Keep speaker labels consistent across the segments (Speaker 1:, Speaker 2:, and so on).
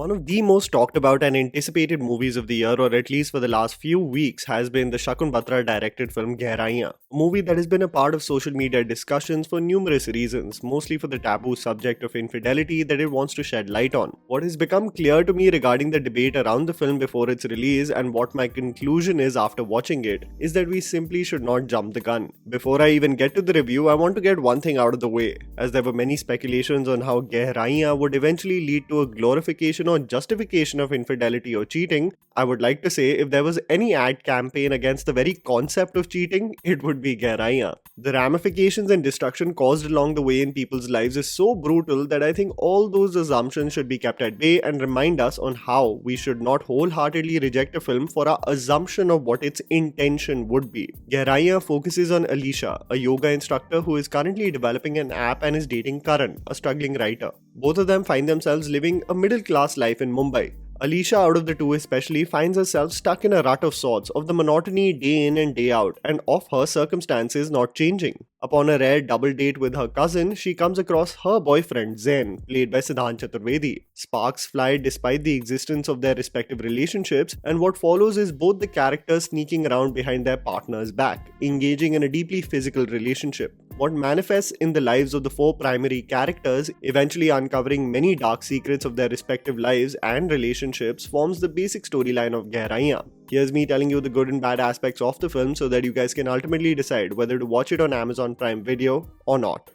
Speaker 1: One of the most talked about and anticipated movies of the year, or at least for the last few weeks, has been the Shakun Batra directed film Gehraiyaan, a movie that has been a part of social media discussions for numerous reasons, mostly for the taboo subject of infidelity that it wants to shed light on. What has become clear to me regarding the debate around the film before its release and what my conclusion is after watching it is that we simply should not jump the gun. Before I even get to the review, I want to get one thing out of the way, as there were many speculations on how Gehraiyaan would eventually lead to a glorification or justification of infidelity or cheating. I would like to say if there was any ad campaign against the very concept of cheating, it would be Gehraiyaan. The ramifications and destruction caused along the way in people's lives is so brutal that I think all those assumptions should be kept at bay and remind us on how we should not wholeheartedly reject a film for our assumption of what its intention would be. Gehraiyaan focuses on Alicia, a yoga instructor who is currently developing an app and is dating Karan, a struggling writer. Both of them find themselves living a middle-class life in Mumbai. Alicia, out of the two especially, finds herself stuck in a rut of sorts of the monotony day in and day out and of her circumstances not changing. Upon a rare double date with her cousin, she comes across her boyfriend Zain, played by Siddhant Chaturvedi. Sparks fly despite the existence of their respective relationships, and what follows is both the characters sneaking around behind their partner's back, engaging in a deeply physical relationship. What manifests in the lives of the four primary characters, eventually uncovering many dark secrets of their respective lives and relationships, forms the basic storyline of Gehraiyaan. Here's me telling you the good and bad aspects of the film so that you guys can ultimately decide whether to watch it on Amazon Prime Video or not.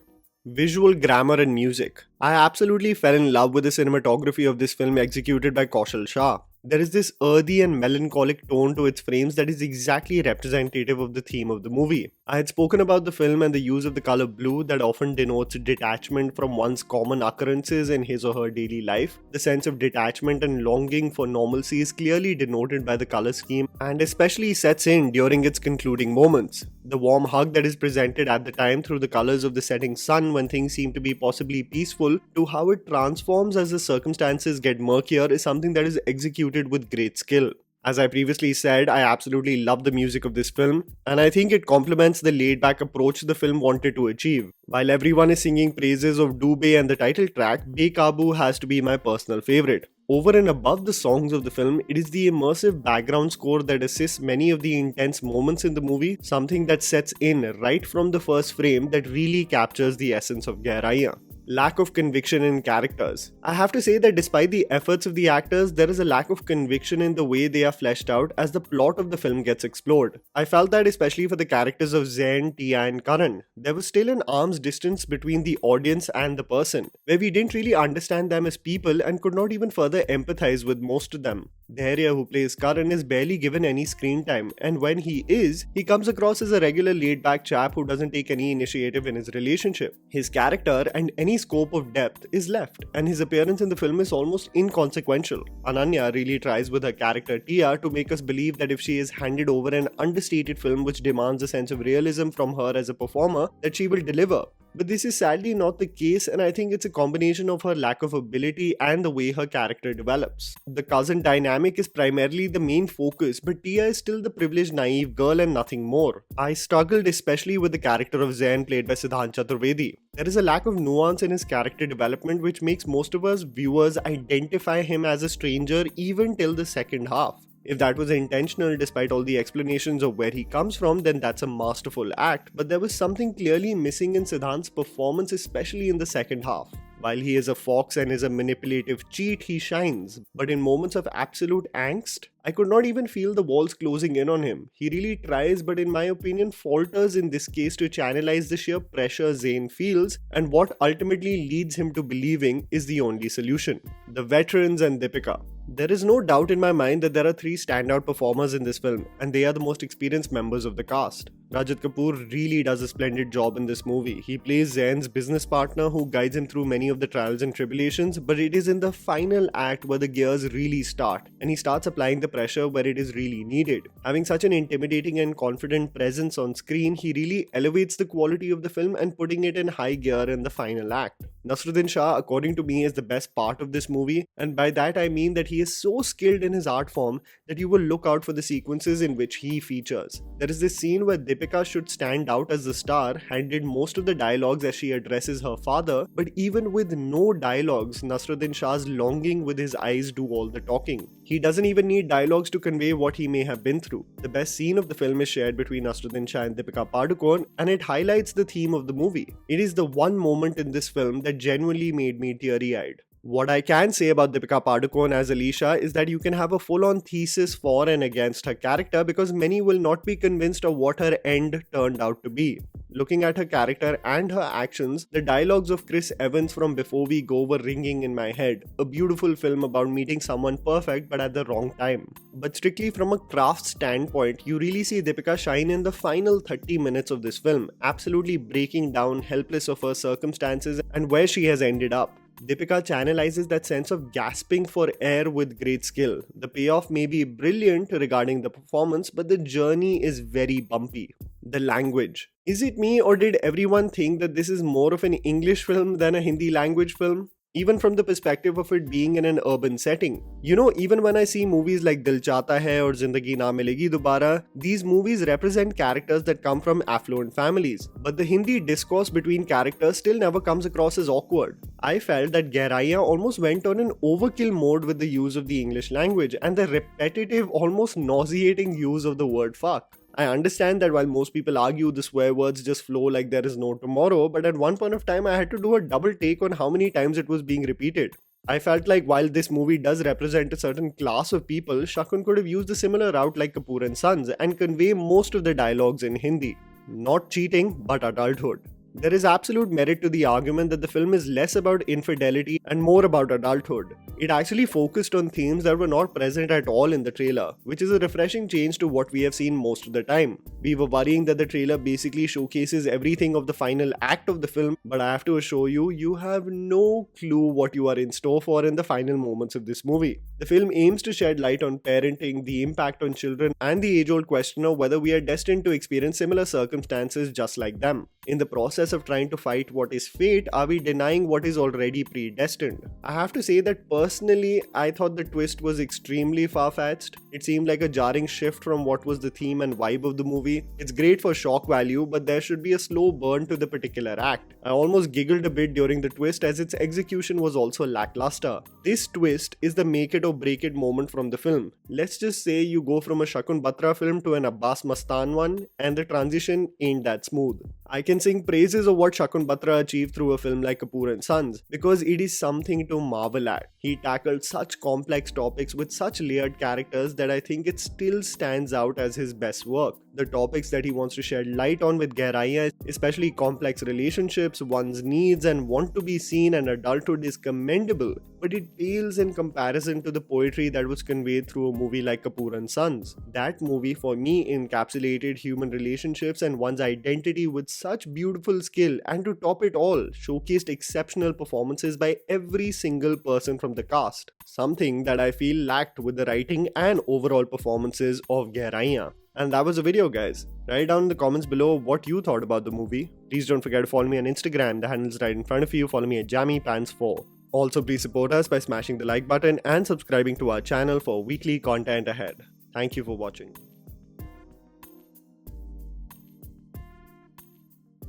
Speaker 1: Visual grammar and music. I absolutely fell in love with the cinematography of this film executed by Kaushal Shah. There is this earthy and melancholic tone to its frames that is exactly representative of the theme of the movie. I had spoken about the film and the use of the color blue that often denotes detachment from one's common occurrences in his or her daily life. The sense of detachment and longing for normalcy is clearly denoted by the color scheme and especially sets in during its concluding moments. The warm hug that is presented at the time through the colors of the setting sun when things seem to be possibly peaceful to how it transforms as the circumstances get murkier is something that is executed with great skill. As I previously said, I absolutely love the music of this film, and I think it complements the laid-back approach the film wanted to achieve. While everyone is singing praises of Dubey and the title track, Bekabu has to be my personal favorite. Over and above the songs of the film, it is the immersive background score that assists many of the intense moments in the movie, something that sets in right from the first frame that really captures the essence of Gehraiyaan. Lack of conviction in characters. I have to say that despite the efforts of the actors, there is a lack of conviction in the way they are fleshed out as the plot of the film gets explored. I felt that especially for the characters of Zain, Tia and Karan. There was still an arm's distance between the audience and the person, where we didn't really understand them as people and could not even further empathize with most of them. Gehraiyaan, who plays Karan, is barely given any screen time, and when he is, he comes across as a regular laid-back chap who doesn't take any initiative in his relationship. His character and any scope of depth is left, and his appearance in the film is almost inconsequential. Ananya really tries with her character Tia to make us believe that if she is handed over an understated film which demands a sense of realism from her as a performer, that she will deliver. But this is sadly not the case, and I think it's a combination of her lack of ability and the way her character develops. The cousin dynamic is primarily the main focus, but Tia is still the privileged naive girl and nothing more. I struggled especially with the character of Zain played by Siddhant Chaturvedi. There is a lack of nuance in his character development which makes most of us viewers identify him as a stranger even till the second half. If that was intentional despite all the explanations of where he comes from, then that's a masterful act, but there was something clearly missing in Siddhant's performance, especially in the second half. While he is a fox and is a manipulative cheat, he shines, but in moments of absolute angst, I could not even feel the walls closing in on him. He really tries, but in my opinion falters in this case to channelize the sheer pressure Zain feels, and what ultimately leads him to believing is the only solution. The veterans and Deepika. There is no doubt in my mind that there are three standout performers in this film, and they are the most experienced members of the cast. Rajat Kapoor really does a splendid job in this movie. He plays Zain's business partner who guides him through many of the trials and tribulations, but it is in the final act where the gears really start, and he starts applying the pressure where it is really needed. Having such an intimidating and confident presence on screen, he really elevates the quality of the film and putting it in high gear in the final act. Nasruddin Shah, according to me, is the best part of this movie, and by that I mean that he is so skilled in his art form that you will look out for the sequences in which he features. There is this scene where Deepika Deepika should stand out as the star, handed most of the dialogues as she addresses her father, but even with no dialogues, Nasruddin Shah's longing with his eyes do all the talking. He doesn't even need dialogues to convey what he may have been through. The best scene of the film is shared between Nasruddin Shah and Deepika Padukone, and it highlights the theme of the movie. It is the one moment in this film that genuinely made me teary-eyed. What I can say about Deepika Padukone as Alicia is that you can have a full-on thesis for and against her character because many will not be convinced of what her end turned out to be. Looking at her character and her actions, the dialogues of Chris Evans from Before We Go were ringing in my head. A beautiful film about meeting someone perfect but at the wrong time. But strictly from a craft standpoint, you really see Deepika shine in the final 30 minutes of this film, absolutely breaking down, helpless of her circumstances and where she has ended up. Deepika channelizes that sense of gasping for air with great skill. The payoff may be brilliant regarding the performance, but the journey is very bumpy. The language. Is it me or did everyone think that this is more of an English film than a Hindi language film? Even from the perspective of it being in an urban setting. You know, even when I see movies like Dil Chahta Hai or Zindagi Na Milegi Dobara, these movies represent characters that come from affluent families. But the Hindi discourse between characters still never comes across as awkward. I felt that Gehraiyaan almost went on an overkill mode with the use of the English language and the repetitive, almost nauseating use of the word fuck. I understand that while most people argue the swear words just flow like there is no tomorrow, but at one point of time I had to do a double take on how many times it was being repeated. I felt like while this movie does represent a certain class of people, Shakun could have used a similar route like Kapoor and Sons and convey most of the dialogues in Hindi. Not cheating, but adulthood. There is absolute merit to the argument that the film is less about infidelity and more about adulthood. It actually focused on themes that were not present at all in the trailer, which is a refreshing change to what we have seen most of the time. We were worrying that the trailer basically showcases everything of the final act of the film, but I have to assure you, you have no clue what you are in store for in the final moments of this movie. The film aims to shed light on parenting, the impact on children, and the age-old question of whether we are destined to experience similar circumstances just like them. In the process of trying to fight what is fate, are we denying what is already predestined? I have to say that personally, I thought the twist was extremely far-fetched. It seemed like a jarring shift from what was the theme and vibe of the movie. It's great for shock value, but there should be a slow burn to the particular act. I almost giggled a bit during the twist as its execution was also lackluster. This twist is the make it or break it moment from the film. Let's just say you go from a Shakun Batra film to an Abbas Mastan one, and the transition ain't that smooth. I can sing praises of what Shakun Batra achieved through a film like Kapoor and Sons because it is something to marvel at. He tackled such complex topics with such layered characters that I think it still stands out as his best work. The topics that he wants to shed light on with Gehraiyaan, especially complex relationships, one's needs and want to be seen and adulthood is commendable, but it pales in comparison to the poetry that was conveyed through a movie like Kapoor and Sons. That movie for me encapsulated human relationships and one's identity with such beautiful skill, and to top it all, showcased exceptional performances by every single person from the cast. Something that I feel lacked with the writing and overall performances of Gehraiyaan. And that was the video, guys. Write down in the comments below what you thought about the movie. Please don't forget to follow me on Instagram, the handle is right in front of you. Follow me at JammyPants4. Also, please support us by smashing the like button and subscribing to our channel for weekly content ahead. Thank you for watching.